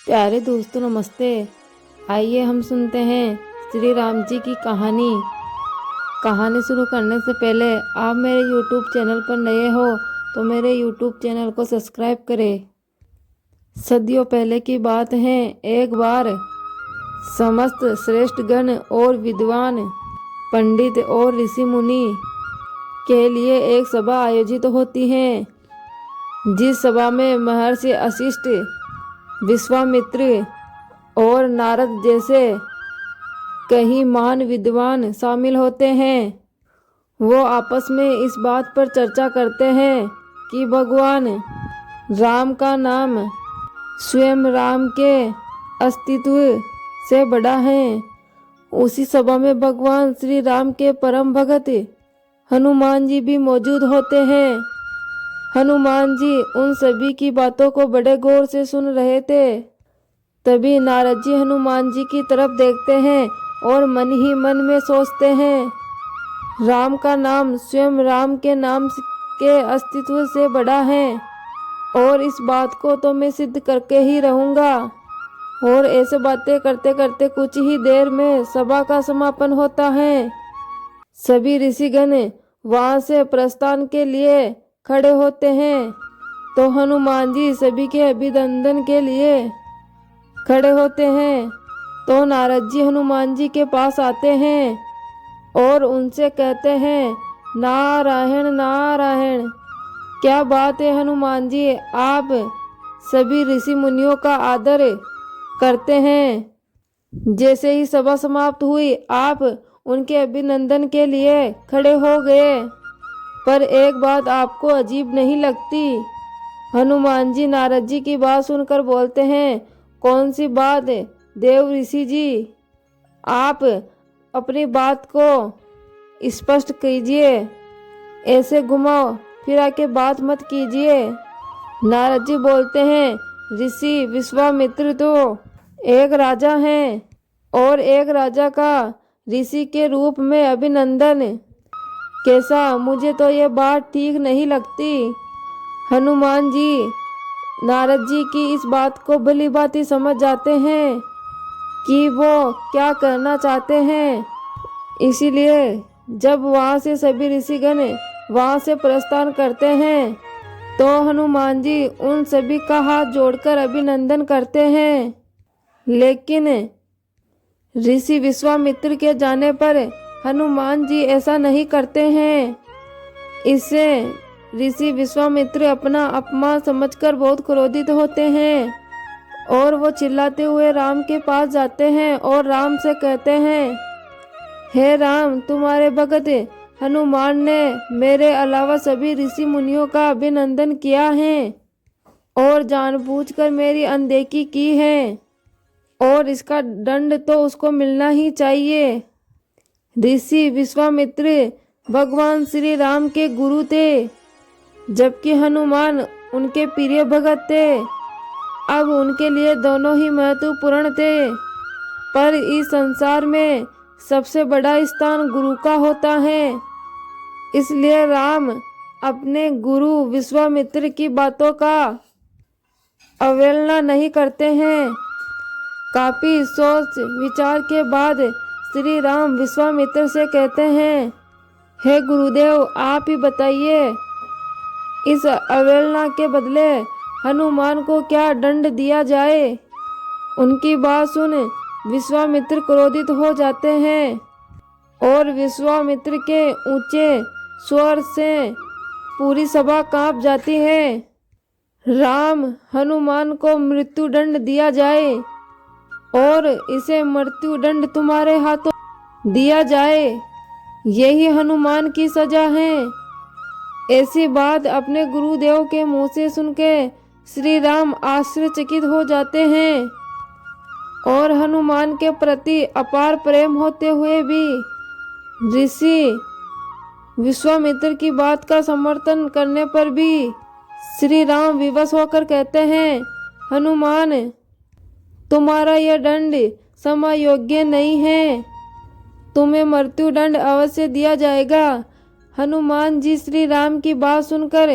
प्यारे दोस्तों नमस्ते। आइए हम सुनते हैं श्री राम जी की कहानी। कहानी शुरू करने से पहले आप मेरे YouTube चैनल पर नए हो तो मेरे YouTube चैनल को सब्सक्राइब करें। सदियों पहले की बात है, एक बार समस्त श्रेष्ठ गण और विद्वान पंडित और ऋषि मुनि के लिए एक सभा आयोजित होती है। जिस सभा में महर्षि वशिष्ठ, विश्वामित्र और नारद जैसे कई महान विद्वान शामिल होते हैं। वो आपस में इस बात पर चर्चा करते हैं कि भगवान राम का नाम स्वयं राम के अस्तित्व से बड़ा है। उसी सभा में भगवान श्री राम के परम भगत हनुमान जी भी मौजूद होते हैं। हनुमान जी उन सभी की बातों को बड़े गौर से सुन रहे थे। तभी नारद जी हनुमान जी की तरफ देखते हैं और मन ही मन में सोचते हैं, राम का नाम स्वयं राम के नाम के अस्तित्व से बड़ा है और इस बात को तो मैं सिद्ध करके ही रहूँगा। और ऐसे बातें करते करते कुछ ही देर में सभा का समापन होता है। सभी ऋषिगण वहाँ से प्रस्थान के लिए खड़े होते हैं तो हनुमान जी सभी के अभिनंदन के लिए खड़े होते हैं। तो नारद जी हनुमान जी के पास आते हैं और उनसे कहते हैं, नारायण नारायण। क्या बात है हनुमान जी, आप सभी ऋषि मुनियों का आदर करते हैं। जैसे ही सभा समाप्त हुई आप उनके अभिनंदन के लिए खड़े हो गए, पर एक बात आपको अजीब नहीं लगती? हनुमान जी नारद जी की बात सुनकर बोलते हैं, कौन सी बात देव ऋषि जी, आप अपनी बात को स्पष्ट कीजिए, ऐसे घुमाओ फिरा के बात मत कीजिए। नारद जी बोलते हैं, ऋषि विश्वामित्र तो एक राजा हैं और एक राजा का ऋषि के रूप में अभिनंदन कैसा, मुझे तो ये बात ठीक नहीं लगती। हनुमान जी नारद जी की इस बात को भली भांति समझ जाते हैं कि वो क्या करना चाहते हैं। इसीलिए जब वहाँ से सभी ऋषिगण वहाँ से प्रस्थान करते हैं तो हनुमान जी उन सभी का हाथ जोड़कर अभिनंदन करते हैं। लेकिन ऋषि विश्वामित्र के जाने पर हनुमान जी ऐसा नहीं करते हैं। इससे ऋषि विश्वामित्र अपना अपमान समझकर बहुत क्रोधित होते हैं और वो चिल्लाते हुए राम के पास जाते हैं और राम से कहते हैं, हे राम, तुम्हारे भगत हनुमान ने मेरे अलावा सभी ऋषि मुनियों का अभिनंदन किया है और जानबूझकर मेरी अनदेखी की है और इसका दंड तो उसको मिलना ही चाहिए। ऋषि विश्वामित्र भगवान श्री राम के गुरु थे, जबकि हनुमान उनके प्रिय भगत थे। अब उनके लिए दोनों ही महत्वपूर्ण थे, पर इस संसार में सबसे बड़ा स्थान गुरु का होता है। इसलिए राम अपने गुरु विश्वामित्र की बातों का अवहेलना नहीं करते हैं। काफी सोच विचार के बाद श्री राम विश्वामित्र से कहते हैं, हे गुरुदेव, आप ही बताइए, इस अवहेलना के बदले हनुमान को क्या दंड दिया जाए। उनकी बात सुन विश्वामित्र क्रोधित हो जाते हैं और विश्वामित्र के ऊंचे स्वर से पूरी सभा कांप जाती है। राम, हनुमान को मृत्युदंड दिया जाए और इसे मृत्युदंड तुम्हारे हाथों दिया जाए, यही हनुमान की सजा है। ऐसी बात अपने गुरुदेव के मुंह से सुनके श्री राम आश्चर्यचकित हो जाते हैं और हनुमान के प्रति अपार प्रेम होते हुए भी ऋषि विश्वामित्र की बात का समर्थन करने पर भी श्री राम विवश होकर कहते हैं, हनुमान, तुम्हारा यह दंड क्षमा योग्य नहीं है, तुम्हें मृत्युदंड अवश्य दिया जाएगा। हनुमान जी श्री राम की बात सुनकर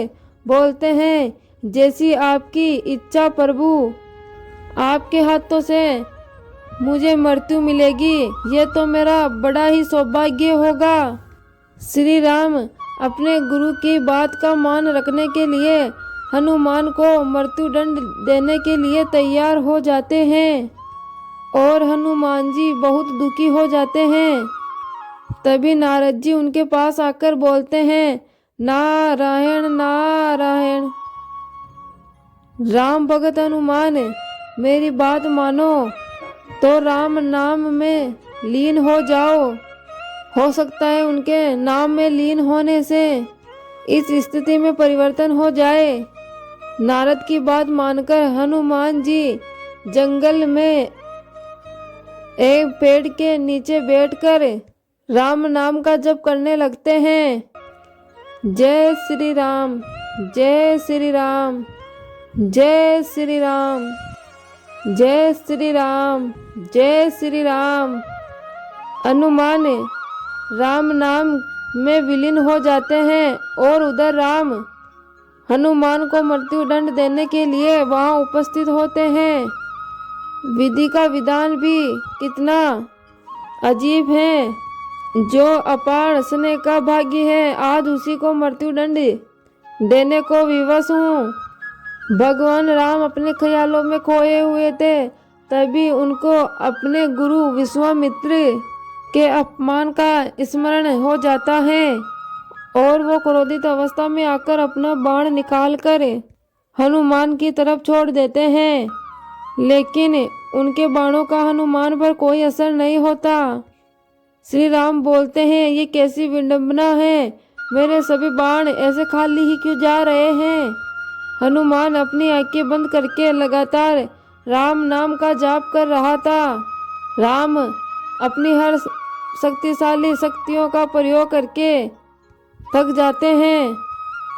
बोलते हैं, जैसी आपकी इच्छा प्रभु। आपके हाथों से मुझे मृत्यु मिलेगी, ये तो मेरा बड़ा ही सौभाग्य होगा। श्री राम अपने गुरु की बात का मान रखने के लिए हनुमान को मृत्युदंड देने के लिए तैयार हो जाते हैं और हनुमान जी बहुत दुखी हो जाते हैं। तभी नारद जी उनके पास आकर बोलते हैं, नारायण नारायण। राम भगत हनुमान, मेरी बात मानो तो राम नाम में लीन हो जाओ। हो सकता है उनके नाम में लीन होने से इस स्थिति में परिवर्तन हो जाए। नारद की बात मानकर हनुमान जी जंगल में एक पेड़ के नीचे बैठकर राम नाम का जप करने लगते हैं। जय श्री राम, जय श्री राम, जय श्री राम, जय श्री राम, जय श्री राम। हनुमान राम नाम में विलीन हो जाते हैं और उधर राम हनुमान को मृत्युदंड देने के लिए वहां उपस्थित होते हैं। विधि का विधान भी कितना अजीब है। जो अपार स्नेह का भाग्य है, आज उसी को मृत्युदंड देने को विवश हूँ। भगवान राम अपने ख्यालों में खोए हुए थे, तभी उनको अपने गुरु विश्वामित्र के अपमान का स्मरण हो जाता है और वो क्रोधित अवस्था में आकर अपना बाण निकालकर हनुमान की तरफ छोड़ देते हैं, लेकिन उनके बाणों का हनुमान पर कोई असर नहीं होता। श्री राम बोलते हैं, ये कैसी विडंबना है, मेरे सभी बाण ऐसे खाली ही क्यों जा रहे हैं। हनुमान अपनी आंखें बंद करके लगातार राम नाम का जाप कर रहा था। राम अपनी हर शक्तिशाली शक्तियों का प्रयोग करके थक जाते हैं,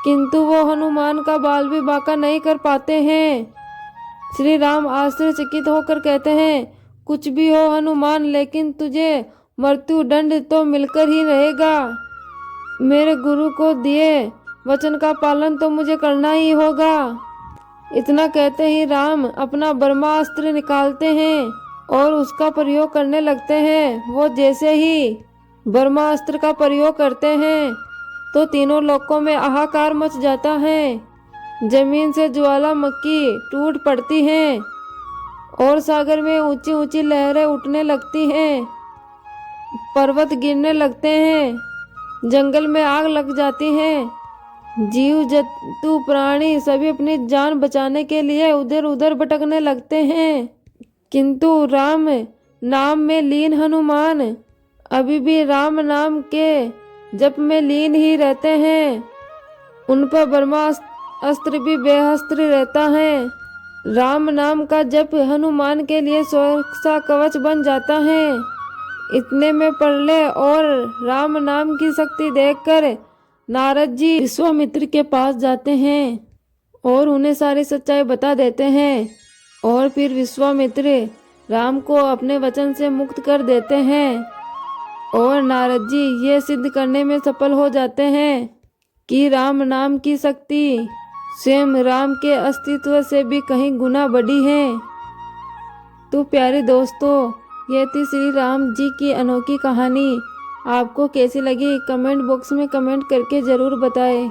किंतु वो हनुमान का बाल भी बांका नहीं कर पाते हैं। श्री राम आश्चर्यचकित होकर कहते हैं, कुछ भी हो हनुमान, लेकिन तुझे मृत्युदंड तो मिलकर ही रहेगा। मेरे गुरु को दिए वचन का पालन तो मुझे करना ही होगा। इतना कहते ही राम अपना ब्रह्मास्त्र निकालते हैं और उसका प्रयोग करने लगते हैं। वो जैसे ही ब्रह्मास्त्र का प्रयोग करते हैं तो तीनों लोकों में हाहाकार मच जाता है। जमीन से ज्वालामुखी टूट पड़ती हैं और सागर में ऊंची ऊंची लहरें उठने लगती हैं। पर्वत गिरने लगते हैं, जंगल में आग लग जाती है। जीव जंतु प्राणी सभी अपनी जान बचाने के लिए उधर उधर भटकने लगते हैं, किंतु राम नाम में लीन हनुमान अभी भी राम नाम के जप में लीन ही रहते हैं। उन पर ब्रह्मास्त्र भी बेहस्त्र रहता है। राम नाम का जप हनुमान के लिए सुरक्षा कवच बन जाता है। इतने में प्रलय और राम नाम की शक्ति देखकर नारद जी विश्वामित्र के पास जाते हैं और उन्हें सारी सच्चाई बता देते हैं और फिर विश्वामित्र राम को अपने वचन से मुक्त कर देते हैं और नारद जी ये सिद्ध करने में सफल हो जाते हैं कि राम नाम की शक्ति स्वयं राम के अस्तित्व से भी कहीं गुना बड़ी है। तो प्यारे दोस्तों, ये थी श्री राम जी की अनोखी कहानी। आपको कैसी लगी कमेंट बॉक्स में कमेंट करके ज़रूर बताएं।